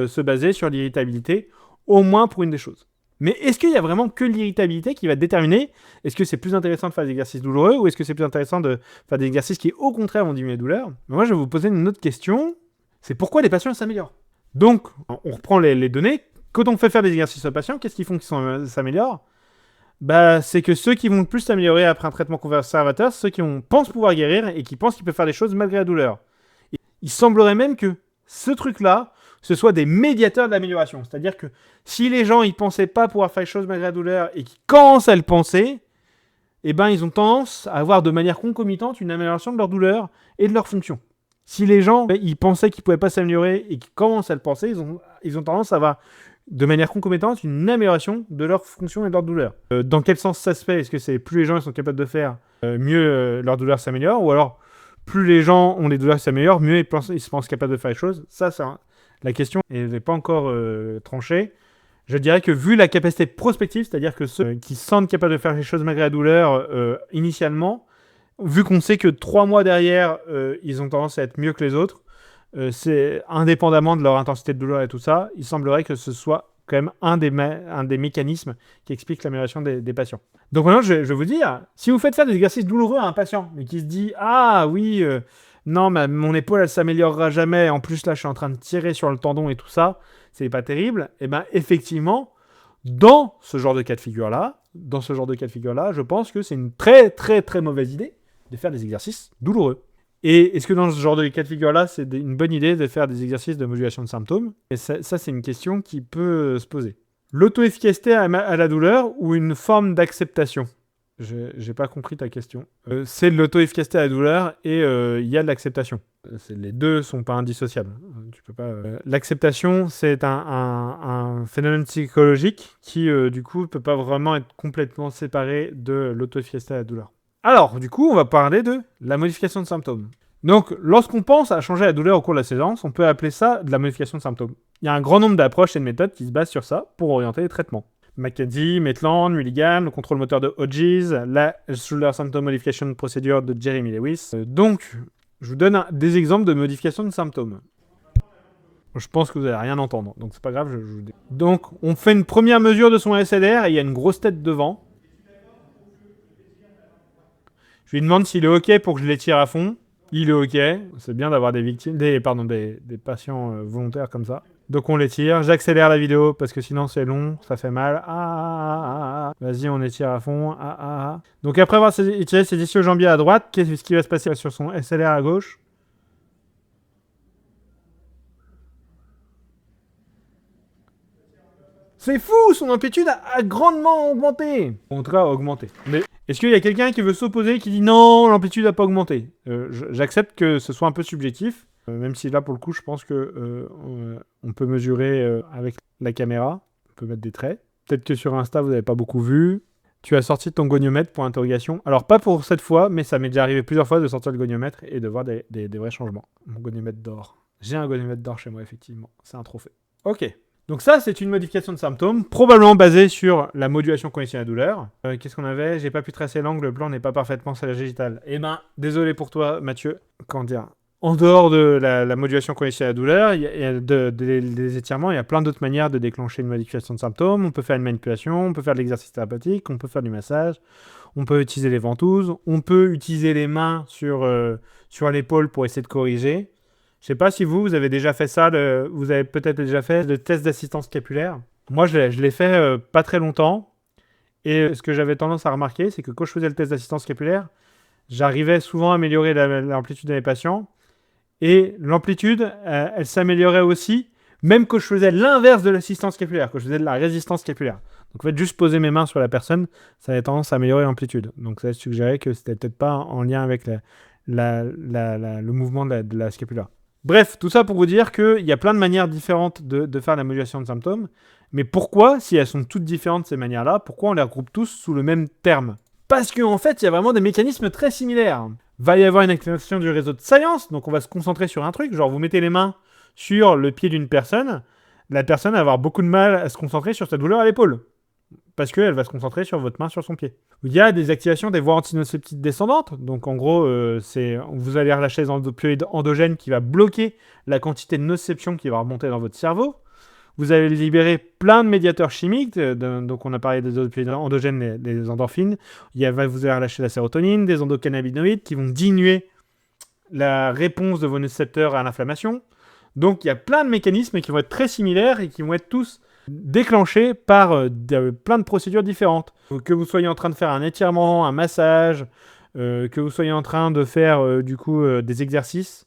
se baser sur l'irritabilité, au moins pour une des choses. Mais est-ce qu'il y a vraiment que l'irritabilité qui va déterminer est-ce que c'est plus intéressant de faire des exercices douloureux ou est-ce que c'est plus intéressant de faire des exercices qui, au contraire, vont diminuer la douleur? Moi, je vais vous poser une autre question. C'est pourquoi les patients s'améliorent? Donc, on reprend les données. Quand on fait faire des exercices aux patients, qu'est-ce qu'ils font qui s'améliorent? C'est que ceux qui vont le plus s'améliorer après un traitement conservateur, ceux qui pensent pouvoir guérir et qui pensent qu'ils peuvent faire des choses malgré la douleur. Et il semblerait même que ce truc-là, ce soit des médiateurs de l'amélioration. C'est-à-dire que si les gens ils pensaient pas pouvoir faire les choses malgré la douleur et qu'ils commencent à le penser, eh ben, ils ont tendance à avoir de manière concomitante une amélioration de leur douleur et de leur fonction. Si les gens ils pensaient qu'ils pouvaient pas s'améliorer et qu'ils commencent à le penser, ils ont tendance à avoir de manière concomitante une amélioration de leur fonction et de leur douleur. Dans quel sens ça se fait? Est-ce que c'est plus les gens ils sont capables de faire, mieux leur douleur s'améliore? Ou alors, plus les gens ont des douleurs qui s'améliorent, mieux ils se pensent capables de faire les choses? Ça, c'est la question n'est pas encore tranchée. Je dirais que vu la capacité prospective, c'est-à-dire que ceux qui se sentent capables de faire les choses malgré la douleur initialement, vu qu'on sait que 3 mois derrière, ils ont tendance à être mieux que les autres, c'est indépendamment de leur intensité de douleur et tout ça, il semblerait que ce soit quand même un des mécanismes qui explique l'amélioration des patients. Donc maintenant, je vais vous dire, si vous faites faire des exercices douloureux à un patient, mais qui se dit « Ah oui, non, mais mon épaule, elle s'améliorera jamais, en plus là, je suis en train de tirer sur le tendon et tout ça, c'est pas terrible », et bien effectivement, dans ce genre de cas de figure-là, je pense que c'est une très très très mauvaise idée de faire des exercices douloureux. Et est-ce que dans ce genre de cas de figure-là, c'est une bonne idée de faire des exercices de modulation de symptômes? Et ça, c'est une question qui peut se poser. L'auto-efficacité à la douleur ou une forme d'acceptation? J'ai pas compris ta question. C'est de l'auto-efficacité à la douleur et il y a de l'acceptation. Les deux sont pas indissociables. Tu peux pas. L'acceptation, c'est un phénomène psychologique qui, du coup, peut pas vraiment être complètement séparé de l'auto-efficacité à la douleur. Alors, du coup, on va parler de la modification de symptômes. Donc, lorsqu'on pense à changer la douleur au cours de la séance, on peut appeler ça de la modification de symptômes. Il y a un grand nombre d'approches et de méthodes qui se basent sur ça pour orienter les traitements. McKenzie, Maitland, Mulligan, le contrôle moteur de Hodges, la Shoulder Symptom Modification Procedure de Jeremy Lewis. Donc, je vous donne des exemples de modification de symptômes. Je pense que vous n'allez rien entendre, donc c'est pas grave. Donc, on fait une première mesure de son SLR et il y a une grosse tête devant. Je lui demande s'il est OK pour que je l'étire à fond. Il est OK. C'est bien d'avoir des patients volontaires comme ça. Donc on l'étire. J'accélère la vidéo parce que sinon c'est long, ça fait mal. Vas-y, on étire à fond. Donc après avoir étiré ses ischio-jambiers à droite, qu'est-ce qui va se passer sur son SLR à gauche? C'est fou, son amplitude a grandement augmenté. Au contraire, augmenté. Mais est-ce qu'il y a quelqu'un qui veut s'opposer, qui dit non, l'amplitude n'a pas augmenté? J'accepte que ce soit un peu subjectif, même si là, pour le coup, je pense que on peut mesurer avec la caméra. On peut mettre des traits. Peut-être que sur Insta, vous n'avez pas beaucoup vu. Tu as sorti ton goniomètre pour interrogation. Alors, pas pour cette fois, mais ça m'est déjà arrivé plusieurs fois de sortir le goniomètre et de voir des vrais changements. Mon goniomètre d'or. J'ai un goniomètre d'or chez moi, effectivement. C'est un trophée. Ok. Donc ça, c'est une modification de symptômes, probablement basée sur la modulation conditionnelle de la douleur. Qu'est-ce qu'on avait? J'ai pas pu tracer l'angle, le plan n'est pas parfaitement sagittal. Eh ben, désolé pour toi, Mathieu. Comment dire? En dehors de la modulation conditionnelle de la douleur, il y a des étirements, il y a plein d'autres manières de déclencher une modification de symptômes. On peut faire une manipulation, on peut faire de l'exercice thérapeutique, on peut faire du massage, on peut utiliser les ventouses, on peut utiliser les mains sur l'épaule pour essayer de corriger. Je sais pas si vous avez déjà fait ça, vous avez peut-être déjà fait le test d'assistance scapulaire. Moi, je l'ai fait pas très longtemps. Et ce que j'avais tendance à remarquer, c'est que quand je faisais le test d'assistance scapulaire, j'arrivais souvent à améliorer l'amplitude de mes patients. Et l'amplitude, elle s'améliorait aussi, même quand je faisais l'inverse de l'assistance scapulaire, quand je faisais de la résistance scapulaire. Donc en fait, juste poser mes mains sur la personne, ça avait tendance à améliorer l'amplitude. Donc ça suggérait que c'était peut-être pas en lien avec le mouvement de la scapula. Bref, tout ça pour vous dire qu'il y a plein de manières différentes de faire la modulation de symptômes. Mais pourquoi, si elles sont toutes différentes ces manières-là, pourquoi on les regroupe tous sous le même terme? Parce qu'en fait, il y a vraiment des mécanismes très similaires. Va y avoir une activation du réseau de science, donc on va se concentrer sur un truc, genre vous mettez les mains sur le pied d'une personne, la personne va avoir beaucoup de mal à se concentrer sur sa douleur à l'épaule, parce qu'elle va se concentrer sur votre main sur son pied. Il y a des activations des voies antinocéptiques descendantes, donc en gros, vous allez relâcher des opioïdes endogènes qui va bloquer la quantité de nociception qui va remonter dans votre cerveau. Vous allez libérer plein de médiateurs chimiques, donc on a parlé des opioïdes endogènes, les endorphines. Vous allez relâcher la sérotonine, des endocannabinoïdes qui vont diminuer la réponse de vos nocicepteurs à l'inflammation. Donc il y a plein de mécanismes qui vont être très similaires et qui vont être tous déclenchés par plein de procédures différentes. Que vous soyez en train de faire un étirement, un massage, que vous soyez en train de faire des exercices,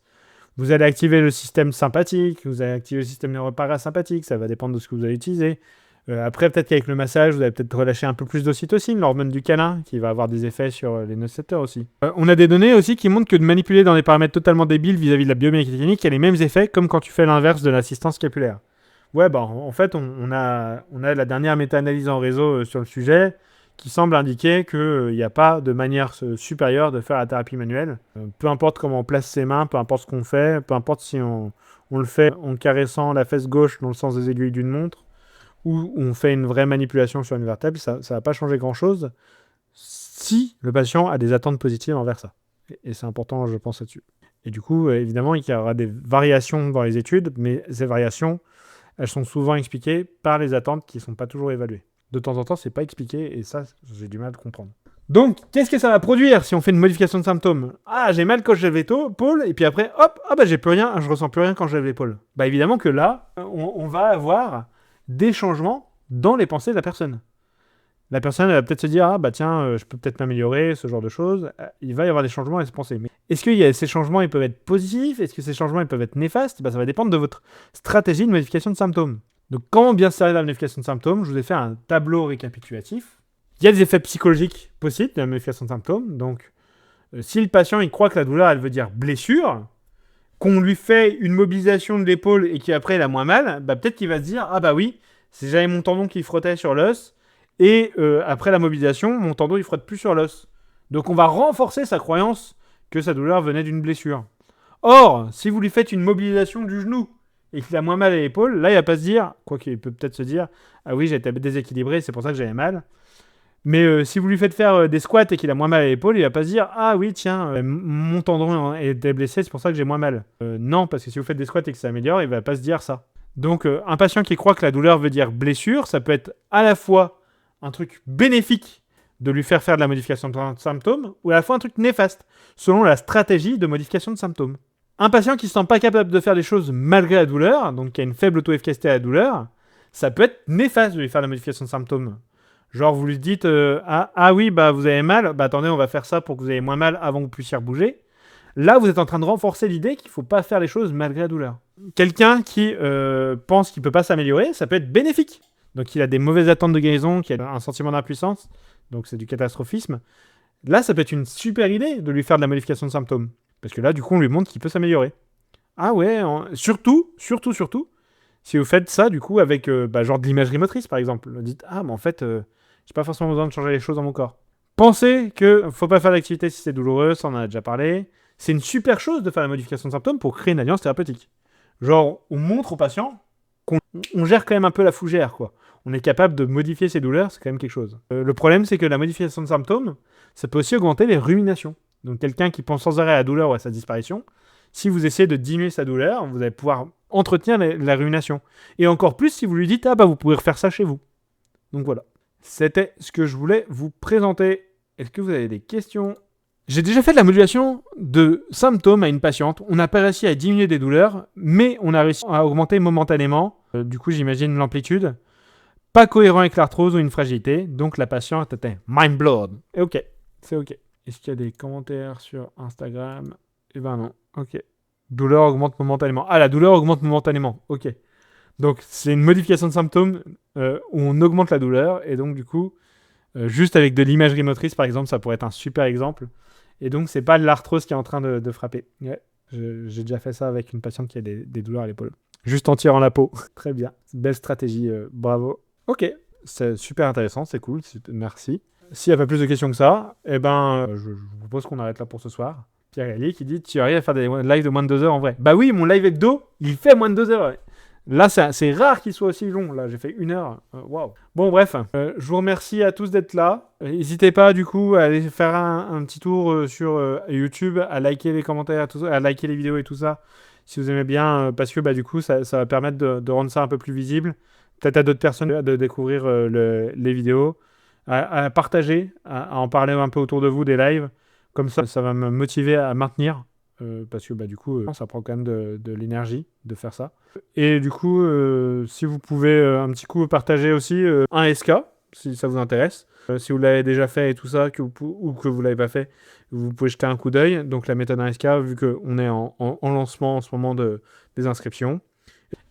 vous allez activer le système sympathique, vous allez activer le système parasympathique, ça va dépendre de ce que vous allez utiliser. Après, peut-être qu'avec le massage, vous allez peut-être relâcher un peu plus d'ocytocine, l'hormone du câlin, qui va avoir des effets sur les nocicepteurs aussi. On a des données aussi qui montrent que de manipuler dans des paramètres totalement débiles vis-à-vis de la biomécanique, il y a les mêmes effets comme quand tu fais l'inverse de l'assistance scapulaire. Ouais, en fait, on a la dernière méta-analyse en réseau sur le sujet qui semble indiquer qu'il n'y a pas de manière supérieure de faire la thérapie manuelle. Peu importe comment on place ses mains, peu importe ce qu'on fait, peu importe si on le fait en caressant la fesse gauche dans le sens des aiguilles d'une montre, ou on fait une vraie manipulation sur une vertèbre, ça ne va pas changer grand-chose si le patient a des attentes positives envers ça. Et c'est important, je pense, là-dessus. Et du coup, évidemment, il y aura des variations dans les études, mais ces variations, elles sont souvent expliquées par les attentes qui ne sont pas toujours évaluées. De temps en temps, c'est pas expliqué et ça, j'ai du mal à comprendre. Donc, qu'est-ce que ça va produire si on fait une modification de symptômes? Ah, j'ai mal quand je lève l'épaule et puis après, hop, j'ai plus rien, je ressens plus rien quand je lève l'épaule. Bah évidemment que là, on va avoir des changements dans les pensées de la personne. La personne elle va peut-être se dire, ah bah tiens, je peux peut-être m'améliorer, ce genre de choses. Il va y avoir des changements à se penser. Mais est-ce que ces changements ils peuvent être positifs? Est-ce que ces changements ils peuvent être néfastes? Bah, ça va dépendre de votre stratégie de modification de symptômes. Donc, comment bien se servir de la modification de symptômes? Je vous ai fait un tableau récapitulatif. Il y a des effets psychologiques possibles de la modification de symptômes. Donc, si le patient il croit que la douleur, elle veut dire blessure, qu'on lui fait une mobilisation de l'épaule et qu'après il a moins mal, bah, peut-être qu'il va se dire, ah bah oui, c'est j'avais mon tendon qui frottait sur l'os, et après la mobilisation, mon tendon il frotte plus sur l'os. Donc, on va renforcer sa croyance que sa douleur venait d'une blessure. Or, si vous lui faites une mobilisation du genou, et qu'il a moins mal à l'épaule, là, il va pas se dire, quoi qu'il peut peut-être se dire, ah oui, j'ai été déséquilibré, c'est pour ça que j'avais mal. Mais si vous lui faites faire des squats et qu'il a moins mal à l'épaule, il va pas se dire, ah oui, tiens, mon tendon est blessé, c'est pour ça que j'ai moins mal. Non, parce que si vous faites des squats et que ça améliore, il va pas se dire ça. Donc, un patient qui croit que la douleur veut dire blessure, ça peut être à la fois un truc bénéfique de lui faire de la modification de symptômes, ou à la fois un truc néfaste, selon la stratégie de modification de symptômes. Un patient qui ne se sent pas capable de faire des choses malgré la douleur, donc qui a une faible auto-efficacité à la douleur, ça peut être néfaste de lui faire la modification de symptômes. Genre vous lui dites ah oui, bah vous avez mal, bah attendez, on va faire ça pour que vous ayez moins mal avant que vous puissiez rebouger. Là, vous êtes en train de renforcer l'idée qu'il ne faut pas faire les choses malgré la douleur. Quelqu'un qui pense qu'il ne peut pas s'améliorer, ça peut être bénéfique. Donc il a des mauvaises attentes de guérison, qui a un sentiment d'impuissance, donc c'est du catastrophisme. Là, ça peut être une super idée de lui faire de la modification de symptômes. Parce que là, du coup, on lui montre qu'il peut s'améliorer. Ah ouais, surtout, si vous faites ça, du coup, avec genre de l'imagerie motrice, par exemple. Vous dites, ah, mais en fait, J'ai pas forcément besoin de changer les choses dans mon corps. Pensez que faut pas faire d'activité si c'est douloureux, ça on en a déjà parlé. C'est une super chose de faire la modification de symptômes pour créer une alliance thérapeutique. Genre, on montre au patient qu'on gère quand même un peu la fougère, quoi. On est capable de modifier ses douleurs, c'est quand même quelque chose. Le problème, c'est que la modification de symptômes, ça peut aussi augmenter les ruminations. Donc quelqu'un qui pense sans arrêt à la douleur ou à sa disparition, si vous essayez de diminuer sa douleur, vous allez pouvoir entretenir la rumination. Et encore plus si vous lui dites « Ah bah vous pouvez refaire ça chez vous ». Donc voilà. C'était ce que je voulais vous présenter. Est-ce que vous avez des questions ? J'ai déjà fait de la modulation de symptômes à une patiente. On n'a pas réussi à diminuer des douleurs, mais on a réussi à augmenter momentanément. Du coup, j'imagine l'amplitude. Pas cohérent avec l'arthrose ou une fragilité. Donc la patiente était mind blown. Et ok, c'est ok. Est-ce qu'il y a des commentaires sur Instagram ? Eh ben non. Ok. Douleur augmente momentanément. Ah, la douleur augmente momentanément. Ok. Donc c'est une modification de symptômes où on augmente la douleur. Et donc du coup, juste avec de l'imagerie motrice par exemple, ça pourrait être un super exemple. Et donc c'est pas l'arthrose qui est en train de frapper. Ouais. J'ai déjà fait ça avec une patiente qui a des douleurs à l'épaule. Juste en tirant la peau. Très bien. Belle stratégie. Bravo. Ok. C'est super intéressant. C'est cool. Merci. S'il n'y a pas plus de questions que ça, eh ben, je vous propose qu'on arrête là pour ce soir. Pierre Ellie qui dit « Tu arrives à faire des lives de moins de 2 heures en vrai ?» Bah oui, mon live hebdo, il fait moins de 2 heures. Ouais. Là, c'est rare qu'il soit aussi long. Là, j'ai fait 1 heure. Waouh. Bon, bref, je vous remercie à tous d'être là. N'hésitez pas, du coup, à aller faire un petit tour sur YouTube, à liker les commentaires, tout ça, à liker les vidéos et tout ça, si vous aimez bien, parce que du coup, ça va permettre de rendre ça un peu plus visible. Peut-être à d'autres personnes de découvrir les vidéos. À partager, à en parler un peu autour de vous des lives. Comme ça va me motiver à maintenir. Parce que du coup, ça prend quand même de l'énergie de faire ça. Et du coup, si vous pouvez un petit coup partager aussi un SK, si ça vous intéresse. Si vous l'avez déjà fait et tout ça, ou que vous ne l'avez pas fait, vous pouvez jeter un coup d'œil. Donc la méthode 1SK, vu qu'on est en lancement en ce moment des inscriptions.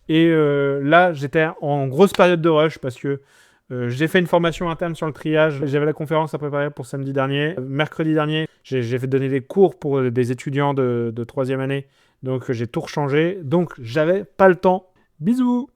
Et là, j'étais en grosse période de rush parce que j'ai fait une formation interne sur le triage. J'avais la conférence à préparer pour samedi dernier. Mercredi dernier, j'ai fait donner des cours pour des étudiants de 3e année. Donc, j'ai tout rechangé. Donc, j'avais pas le temps. Bisous!